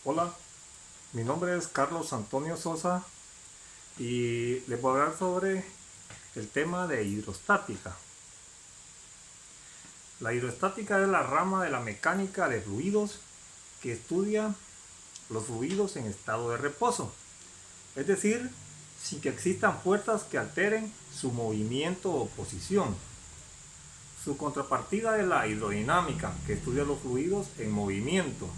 Hola, mi nombre es Carlos Antonio Sosa y les voy a hablar sobre el tema de hidrostática. La hidrostática es la rama de la mecánica de fluidos que estudia los fluidos en estado de reposo, es decir, sin que existan fuerzas que alteren su movimiento o posición. Su contrapartida es la hidrodinámica, que estudia los fluidos en movimiento.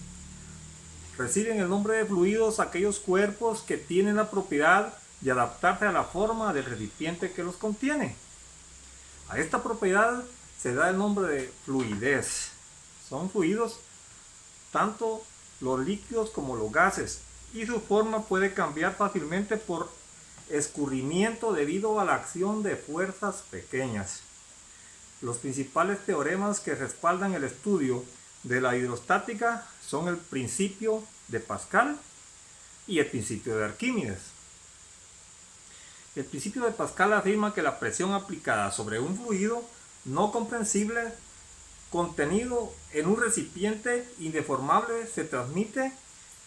Reciben el nombre de fluidos aquellos cuerpos que tienen la propiedad de adaptarse a la forma del recipiente que los contiene. A esta propiedad se da el nombre de fluidez. Son fluidos tanto los líquidos como los gases, y su forma puede cambiar fácilmente por escurrimiento debido a la acción de fuerzas pequeñas. Los principales teoremas que respaldan el estudio de la hidrostática son el principio de Pascal y el principio de Arquímedes. El principio de Pascal afirma que la presión aplicada sobre un fluido no comprensible contenido en un recipiente indeformable se transmite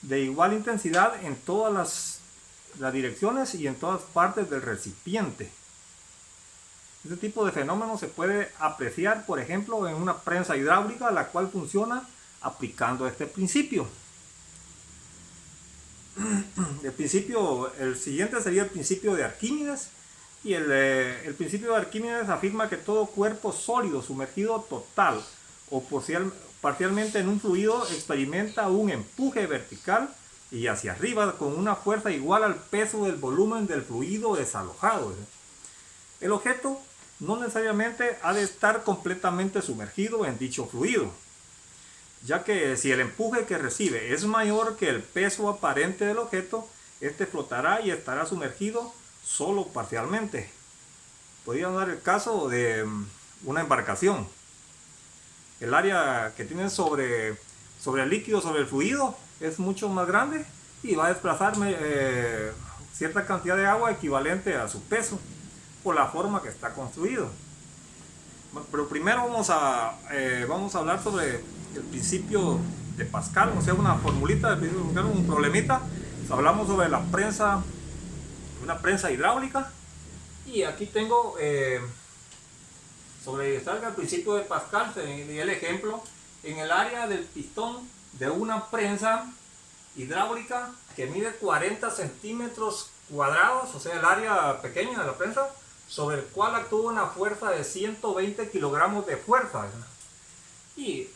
de igual intensidad en todas las direcciones y en todas partes del recipiente. Este tipo de fenómeno se puede apreciar, por ejemplo, en una prensa hidráulica, la cual funciona aplicando este principio. El siguiente sería el principio de Arquímedes, y el principio de Arquímedes afirma que todo cuerpo sólido sumergido total o parcialmente en un fluido experimenta un empuje vertical y hacia arriba con una fuerza igual al peso del volumen del fluido desalojado. El objeto no necesariamente ha de estar completamente sumergido en dicho fluido, ya que si el empuje que recibe es mayor que el peso aparente del objeto, este flotará y estará sumergido solo parcialmente. Podría dar el caso de una embarcación. El área que tiene sobre el líquido, sobre el fluido, es mucho más grande y va a desplazar cierta cantidad de agua equivalente a su peso por la forma que está construido. Pero primero vamos a hablar sobre el principio de Pascal, o sea, una formulita, un problemita. Hablamos sobre la prensa, una prensa hidráulica, y aquí tengo sobre el principio de Pascal, y el ejemplo en el área del pistón de una prensa hidráulica que mide 40 centímetros cuadrados, o sea, el área pequeña de la prensa, sobre el cual actúa una fuerza de 120 kilogramos de fuerza. Y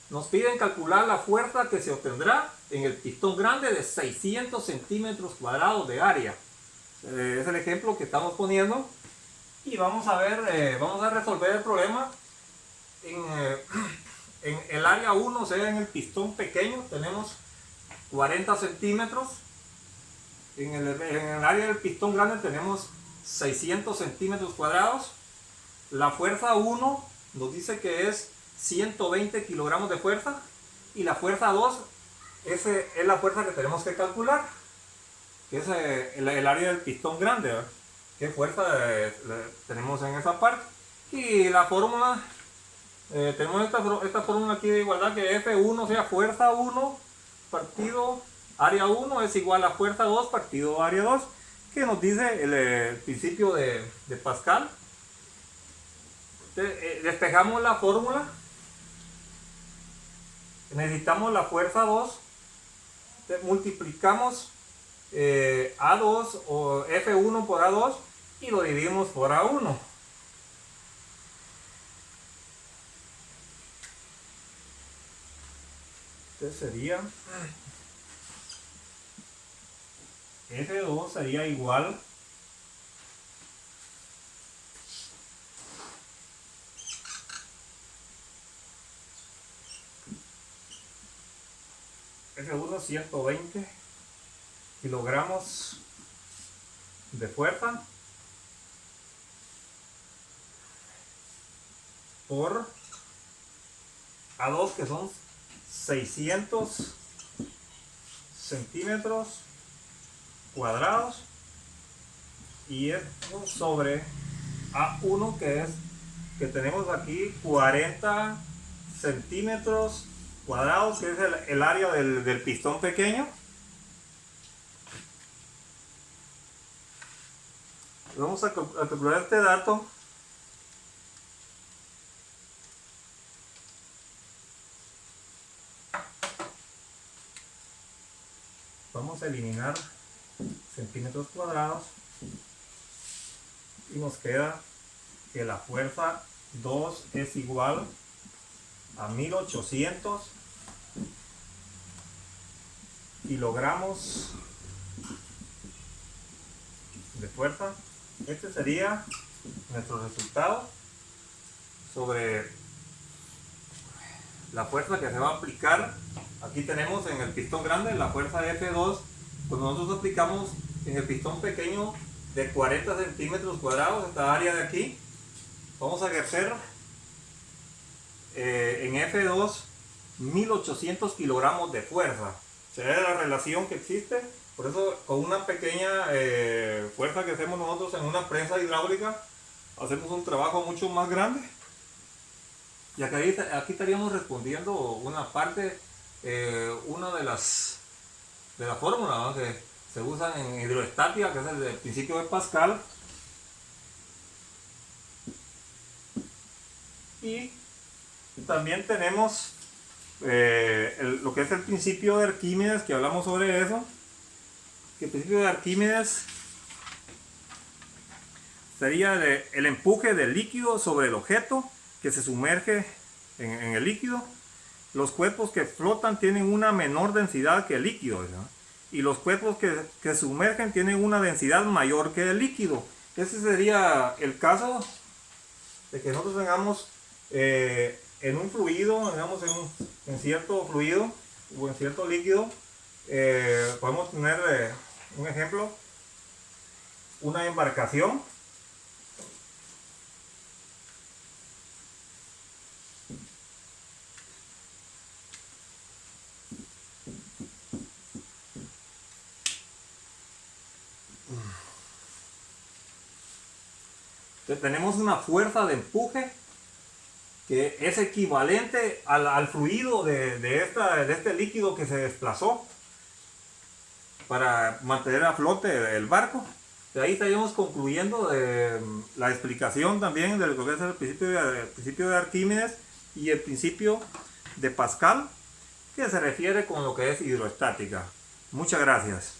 nos piden calcular la fuerza que se obtendrá en el pistón grande de 600 centímetros cuadrados de área. Es el ejemplo que estamos poniendo. Y vamos a ver, vamos a resolver el problema en el área 1, o sea, en el pistón pequeño tenemos 40 centímetros. En el área del pistón grande tenemos 600 centímetros cuadrados. La fuerza 1 nos dice que es 120 kilogramos de fuerza, y la fuerza 2 es la fuerza que tenemos que calcular, que es el área del pistón grande, ¿verdad? ¿Qué fuerza tenemos en esa parte? Y la fórmula, tenemos esta fórmula aquí de igualdad, que F1, o sea, fuerza 1 partido área 1 es igual a fuerza 2 partido área 2, que nos dice el principio de Pascal. Despejamos la fórmula, necesitamos la fuerza 2, multiplicamos A2 o F1 por A2 y lo dividimos por A1. Entonces sería F2 sería igual F1 120 kilogramos de fuerza por A2, que son 600 centímetros cuadrados, y esto sobre A1, que tenemos aquí 40 centímetros cuadrados, que es el área del pistón pequeño. Vamos a calcular este dato. Vamos a eliminar centímetros cuadrados y nos queda que la fuerza 2 es igual a 1800 kilogramos de fuerza. Este sería nuestro resultado sobre la fuerza que se va a aplicar. Aquí tenemos en el pistón grande la fuerza F2, pues nosotros aplicamos en el pistón pequeño de 40 centímetros cuadrados, esta área de aquí. Vamos a ejercer en F2 1800 kilogramos de fuerza. Será la relación que existe. Por eso, con una pequeña fuerza que hacemos nosotros en una prensa hidráulica, hacemos un trabajo mucho más grande. Y aquí estaríamos respondiendo una parte, una de las fórmulas, ¿no?, que se usan en hidroestática, que es el principio de Pascal. Y también tenemos lo que es el principio de Arquímedes, que hablamos sobre eso. Que el principio de Arquímedes sería el empuje del líquido sobre el objeto que se sumerge en el líquido. Los cuerpos que flotan tienen una menor densidad que el líquido, ¿no? Y los cuerpos que sumergen tienen una densidad mayor que el líquido. Ese sería el caso de que nosotros tengamos en un fluido, digamos en cierto fluido o en cierto líquido, podemos tener un ejemplo, una embarcación. Entonces, tenemos una fuerza de empuje que es equivalente al fluido de este líquido que se desplazó para mantener a flote el barco. De ahí estaríamos concluyendo la explicación también de lo que es el principio de Arquímedes y el principio de Pascal, que se refiere con lo que es hidroestática. Muchas gracias.